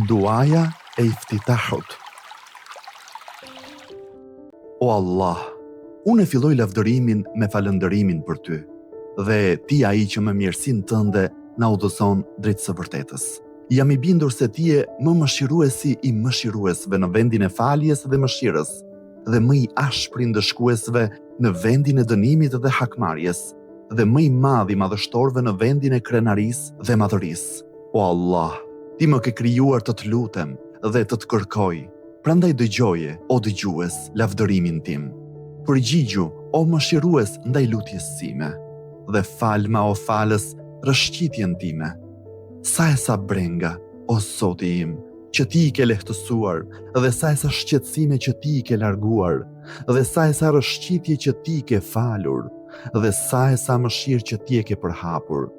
Duaja e iftitahut. O Allah, unë e filloj lavdërimin me falëndërimin për ty, dhe ti ai që me mirësinë tënde na udhëzon drejt së vërtetës. Jam i bindur se ti je më mëshiruesi i mëshiruesve në vendin e faljes dhe mëshirës, dhe më i ashpri ndëshkuesve në vendin e dënimit dhe hakmarrjes, dhe më i madh i madhështorëve në vendin e krenarisë dhe madhërisë. O Allah, ti më ke krijuar të lutem dhe të kërkoj, prandaj dëgjoje, o dëgjues, lavdërimin tim. Përgjigju, o mëshirues, ndaj lutjes sime, dhe falma, o falës, rëshqitjen time. Sa e sa brenga, o Zoti im, që ti i ke lehtësuar, dhe sa e sa shqetësime që ti i ke larguar, dhe sa e sa rëshqitje që ti i ke falur, dhe sa e sa mëshirë që ti e ke përhapur,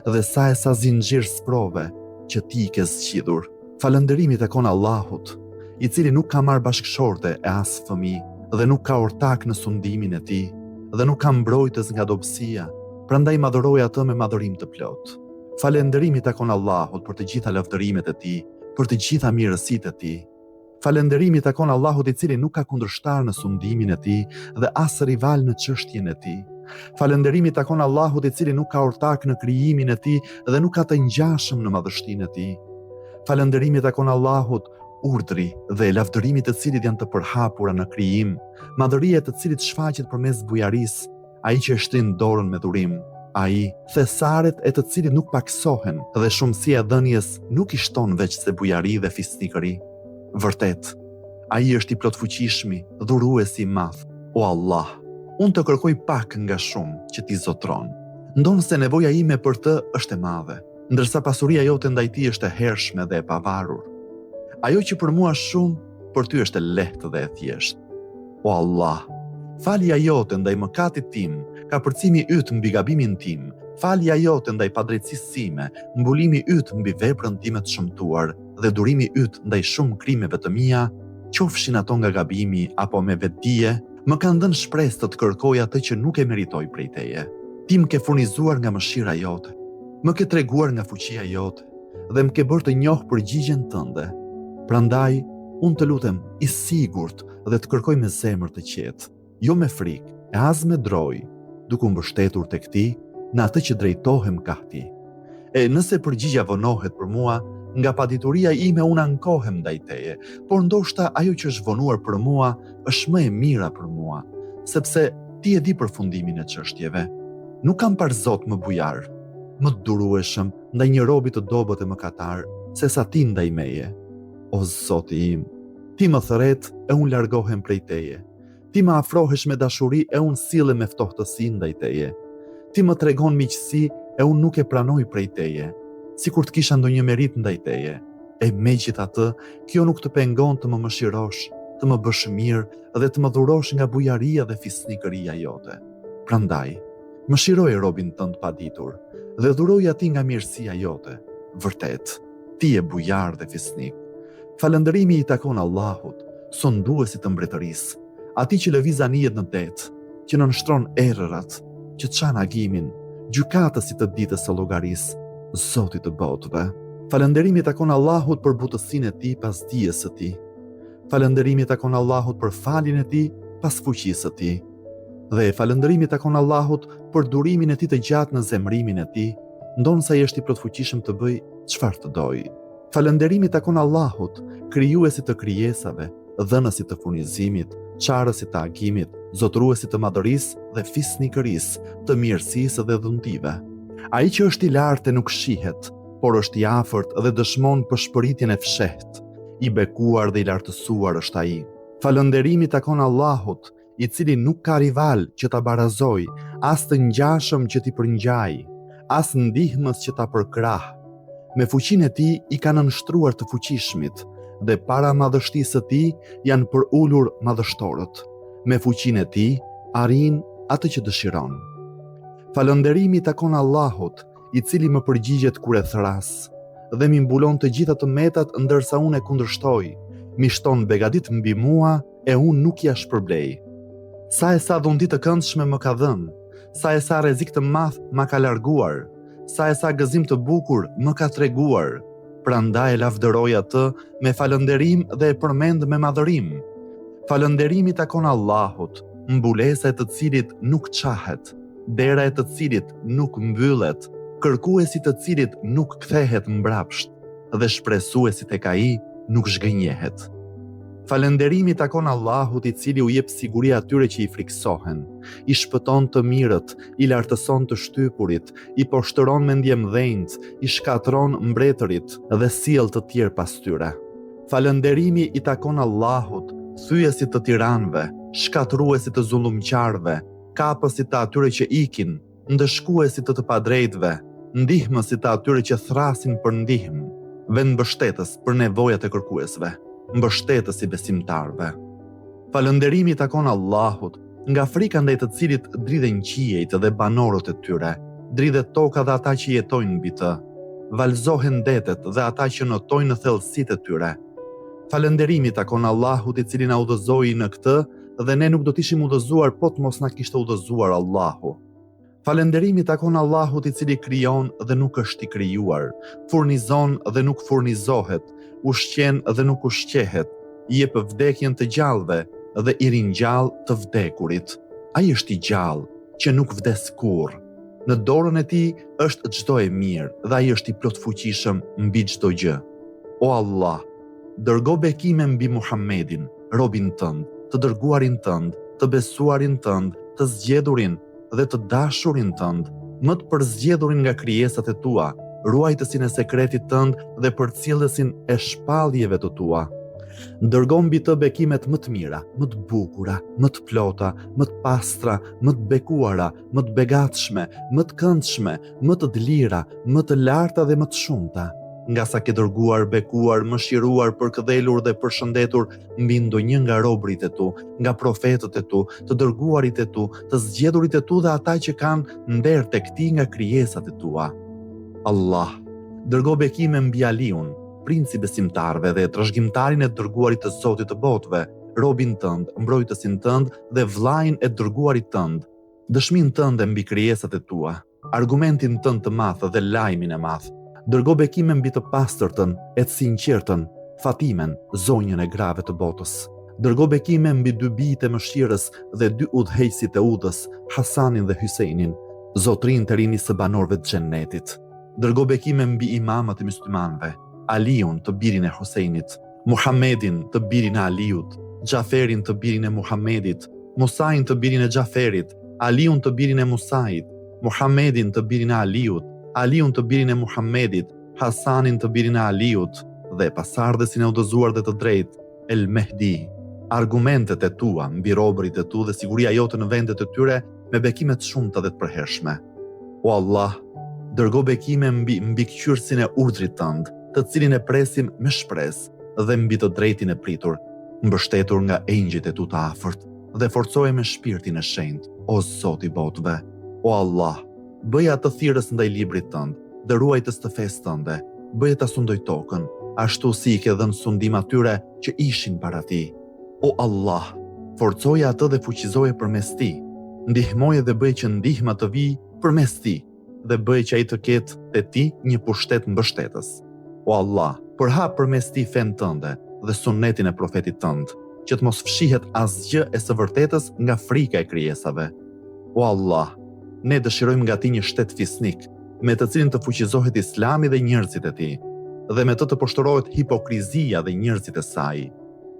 dhe sa e sa zinxhir sprove që ti i ke zgjidhur. Falënderimi takon Allahut, i cili nuk ka marrë bashkëshorte e as fëmijë dhe nuk ka ortak në sundimin e tij dhe nuk ka mbrojtës nga dobësia, prandaj madhëroj atë me madhërim të plot. Falënderimi takon Allahut për të gjitha lavdërimet e tij, për të gjitha mirësitë e tij. Falënderimi takon Allahut i cili nuk ka kundërshtar në sundimin e tij dhe as rival në çështjen e tij. Falënderimi takon Allahut i cili nuk ka ortak në krijimin e tij dhe nuk ka të ngjashëm në madhështinë e tij. Falënderimi takon Allahut, urdhri dhe lavdërimi të cilit janë të përhapura në krijim, madhëria e të cilit shfaqet përmes bujarisë, ai që e shtrin dorën me dhurim, ai thesaret e të cilit nuk paksohen dhe shumësia e dhënies nuk i shton veç se bujari dhe fisnikëri. Vërtet, ai është i plotfuqishmi, dhuruesi i madh. O Allah, unë të kërkoj pak nga shumë që ti zotron. Ndonë se nevoja ime për të është e madhe, ndërsa pasuria jote ndaj tij është e hershme dhe e pavarur. Ajo që për mua shumë, për ty është e lehtë dhe e thjeshtë. O Allah, falja jote ndaj mëkatit tim, kapërcimi yt mbi gabimin tim, falja jote ndaj padrejtësisë sime, mbulimi yt mbi veprën time të shëmtuar dhe durimi yt ndaj shumë krimeve të mia, qofshin ato nga gabimi apo me vetdije, më kanë dhënë shpresë të kërkoj atë që nuk e meritoj prej teje. Ti më ke furnizuar nga mëshira jote, më ke treguar nga fuqia jote dhe më ke bërë të njoh përgjigjen tënde. Prandaj, unë të lutem i sigurt dhe të kërkoj me zemër të qetë, jo me frikë, e as me droj, duke u mbështetur tek ti në atë që drejtohem ka ti. E nëse përgjigja vonohet për mua, nga padituria ime unë ankohem ndaj teje, por ndoshta ajo që është vonuar për mua është më e mira për mua, sepse ti e di përfundimin e çështjeve. Nuk kam par Zot më bujar, më të durueshëm ndaj një robi të dobët e mëkatar, se sa ti ndaj meje. O Zoti im, ti më thret e unë largohem prej teje. Ti më afrohesh me dashuri e unë sillem me ftohtësi ndaj teje. Ti më tregon miqësi e unë nuk e pranoj prej teje, sikur të kisha ndonjë merit ndaj teje. E megjithatë, kjo nuk të pengon të më mëshirosh, të më bësh mirë dhe të më dhurosh nga bujaria dhe fisnikëria jote. Prandaj, mëshiroj robin tënd paditur dhe dhuroj atij nga mirësia jote. Vërtet, ti je bujar dhe fisnik. Falëndërimi i takon Allahut, sonduesit të mbretërisë, atij që lëviz anijet në det, që nënshtron errërat, që çan agimin, gjykatësit të ditës së llogarisë, Zoti të botëve. Falënderimi takon Allahut për butësinë e tij pas dijes së tij. Falënderimi takon Allahut për faljen e tij pas fuqisë së tij. Dhe falënderimi takon Allahut për durimin e tij të gjatë në zemrimin e tij, ndonsa ai është i plotfuqishëm të bëj çfarë të dojë. Falënderimi takon Allahut, krijuesit të krijesave, dhënësit të furnizimit, çarësit të agimit, zotruesit të madhërisë dhe fisnikërisë, të mirësisë dhe dhuntive. Ai që është i lartë nuk shihet, por është i afërt dhe dëshmon për shpëritjen e fshehtë. I bekuar dhe i lartësuar është ai. Falënderimi takon Allahut, i cili nuk ka rival që ta barazoj, as të ngjashëm që t'i përngjaj, as ndihmës që ta përkrah. Me fuqinë e tij i ka nënshtruar të fuqishmit, dhe para madhështisë së tij janë përulur madhështorët. Me fuqinë e tij arrin atë që dëshiron. Falënderimi takon Allahut, i cili më përgjigjet kur e thras, dhe mi mbulon të gjitha të metat ndërsa unë e kundërshtoj, mi shton begadit mbi mua e unë nuk ja shpërblej. Sa e sa dhundi të këndshme më ka dhënë, sa e sa rrezik të madh më ka larguar, sa e sa gëzim të bukur më ka treguar. Prandaj e lavdëroj atë me falënderim dhe e përmend me madhërim. Falënderimi takon Allahut, mbulesa e të cilit nuk qahet, dera e të cilit nuk mbyllet, kërkuesi të cilit nuk kthehet mbrapsht dhe shpresuesi tek ai nuk zhgënjehet. Falënderimi takon Allahut i cili u jep siguri atyre që i friksohen, i shpëton të mirët, i lartëson të shtypurit, i poshtëron me ndjemdhenjt, i shkatron mbretërit dhe sjell të tjerë pas tyre. Falënderimi i takon Allahut, thyesit të tiranëve, shkatruesit të zullumqarëve, kapësit të atyre që ikin, ndëshkuesit të padrejtëve, ndihmësit të atyre që thrasin për ndihmë, vendmbështetës për nevojat e kërkuesve, mbështetës i besimtarëve. Falënderimi takon Allahut, nga frika ndaj të cilit dridhen qiejt dhe banorët e tyre, dridhet toka dhe ata që jetojnë mbi të, valzohen detet dhe ata që notojnë në thellësitë e tyre. Falënderimi takon Allahut i cili na udhëzoi në këtë dhe ne nuk do të ishim udhëzuar po të mos na kishte udhëzuar Allahu. Falënderimi takon Allahut i cili krijon dhe nuk është i krijuar, furnizon dhe nuk furnizohet, ushqen dhe nuk ushqehet, jep vdekjen të gjallëve dhe i ringjall të vdekurit. Ai është i gjallë, që nuk vdes kurrë. Në dorën e tij është çdo e mirë dhe ai është i plotfuqishëm mbi çdo gjë. O Allah, dërgo bekime mbi Muhammedin, robin tënd, të dërguarin tënd, të besuarin tënd, të zgjedhurin dhe të dashurin tënd, më të përzgjedhurin nga krijesat e tua, ruajtësin e sekretit tënd dhe përcjellësin e shpalljeve të tua. Dërgo mbi të bekimet më të mira, më të bukura, më të plota, më të pastra, më të bekuara, më të begatshme, më të këndshme, më të lira, më të larta dhe më të shumta, nga sa ke dërguar, bekuar, mëshiruar, përkëdhelur dhe përshëndetur mbi ndonjë nga robërit e tu, nga profetët e tu, të dërguarit e tu, të zgjedhurit e tu dhe ata që kanë nder tek ti nga krijesat e tua. Allah, dërgo bekime mbi Aliun, princi besimtarëve dhe trashëgimtarin e dërguarit të Zotit të botëve, robin tënd, mbrojtësin tënd dhe vllajin e dërguarit tënd, dëshmin tënde mbi krijesat e tua, argumentin tënd të madh dhe lajmin e madh. Dërgo bekime mbi të pastërtën, e të sinqertën, Fatimen, zonjën e grave të botës. Dërgo bekime mbi dy bijtë e mëshirës dhe dy udhëheqësit e udhës, Hasanin dhe Hysejnin, zotrin të rinj së banorëve të xhennetit. Dërgo bekime mbi imamët e myslimanëve, Aliun të birin e Husejnit, Muhammedin të birin e Aliut, Xhaferin të birin e Muhammedit, Musain të birin e Xhaferit, Aliun të birin e Musait, Muhammedin të birin e Aliut, Aliun të birin e Muhammedit, Hasanin të birin e Aliut dhe pasardhësin e udhëzuar dhe të drejtë, El Mehdi. Argumentet e tua mbi robërit e tu dhe siguria jote në vendet e tyre me bekime të shumta dhe të përhershme. O Allah, dërgo bekime mbi mbikëqyrësin e urdhrit tënd, të cilin e presim me shpresë dhe mbi të drejtin e pritur, mbështetur nga engjëjt e tu të afërt dhe forcoje me shpirtin e shenjtë, o Zoti i botëve. O Allah, bëja të thirrës ndaj librit tënd, dhe ruajtës të fesë tënde, bëje ta sundoj tokën, ashtu si i ke dhënë sundim atyre që ishin para ti. O Allah, forcoje atë dhe fuqizoje përmes ti, ndihmoje dhe bëje që ndihma të vijë përmes ti, dhe bëje që ai të ketë te ti një pushtet mbështetës. O Allah, përhap përmes ti fen tënde dhe sunetin e profetit tënd, që të mos fshihet asgjë e së vërtetës nga frika e krijesave. O Allah, ne dëshirojmë nga ti një shtet fisnik, me të cilin të fuqizohet Islami dhe njerëzit e tij, dhe me të poshtërohet hipokrizia dhe njerëzit e saj.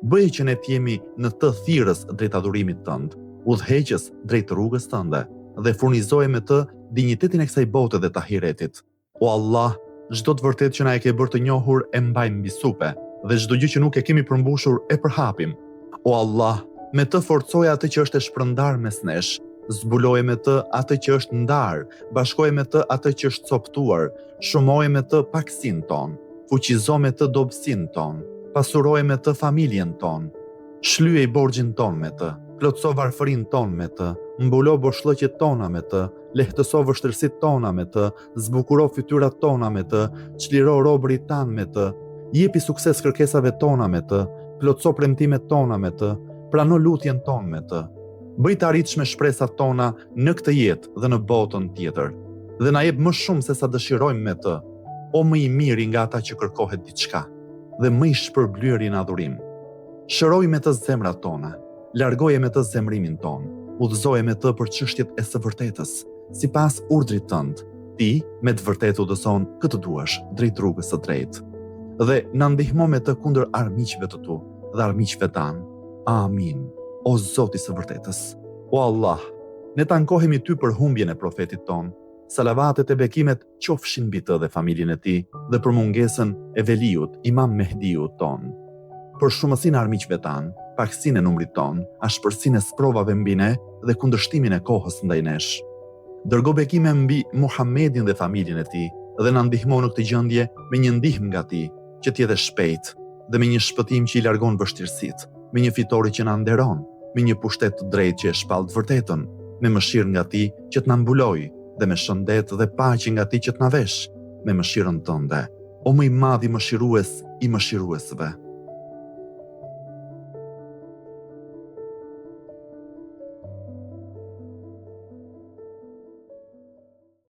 Bëje që ne të jemi në të thirrës drejt adhurimit tënd, udhëheqës drejt rrugës tënde, dhe furnizoje me të dinjitetin e kësaj bote dhe të ahiretit. O Allah, çdo të vërtetë që na e ke bërë të njohur e mbajmë mbi supe, dhe çdo gjë që nuk e kemi përmbushur e përhapim. O Allah, me të forcoje atë që është e shpërndar mes nesh, zbuloje me të atë që është ndar, bashkoje me të atë që është coptuar, shumoje me të paksin ton, fuqizo me të dobësin ton, pasuroje me të familjen ton, shlyej borxhin ton me të, plotso varfërin ton me të, mbulo boshllëqet tona me të, lehtëso vështirësitë tona me të, zbukuro fytyrat tona me të, çliro robërit tan me të, jepi sukses kërkesave tona me të, plotso premtimet tona me të, prano lutjen ton me të. Bëj të arritshme shpresat tona në këtë jetë dhe në botën tjetër, dhe na jep më shumë se sa dëshirojmë me të. o më i miri nga ata që kërkohet diçka, dhe më i shpërblyeri në adhurim. Shëroj me të zemrat tona, largoje me të zemrimin ton, udhëzoje me të për çështjet e së vërtetës, sipas urdhrit tënd. Ti me të vërtetë udhëzon këtë duash drejt rrugës së drejtë. Dhe na ndihmo me të kundër armiqve të tu dhe armiqve tan. Amin. O Zoti i së vërtetës, o Allah, ne tankohemi ty për humbjen e profetit ton. Salavatet e bekimet qofshin mbi të dhe familjen e tij dhe për mungesën e Veliut, Imam Mehdiut ton. Për shumësinë e armiqve tan, pakësinë e numrit ton, ashpërsinë e sprovave mbi ne dhe kundërshtimin e kohës ndaj nesh. Dërgo bekime mbi Muhammedin dhe familjen e tij dhe na ndihmo në këtë gjendje me një ndihmë nga ti, që të jetë shpejt dhe me një shpëtim që i largon vështirësitë, me një fitore që na nderon, me një pushtet të drejtë që e shpall të vërtetën, me mëshirë nga ti që të na mbulojë dhe me shëndet dhe paqe nga ti që të na vesh, me mëshirën tënde, o më i madh i mëshirues i mëshiruesve.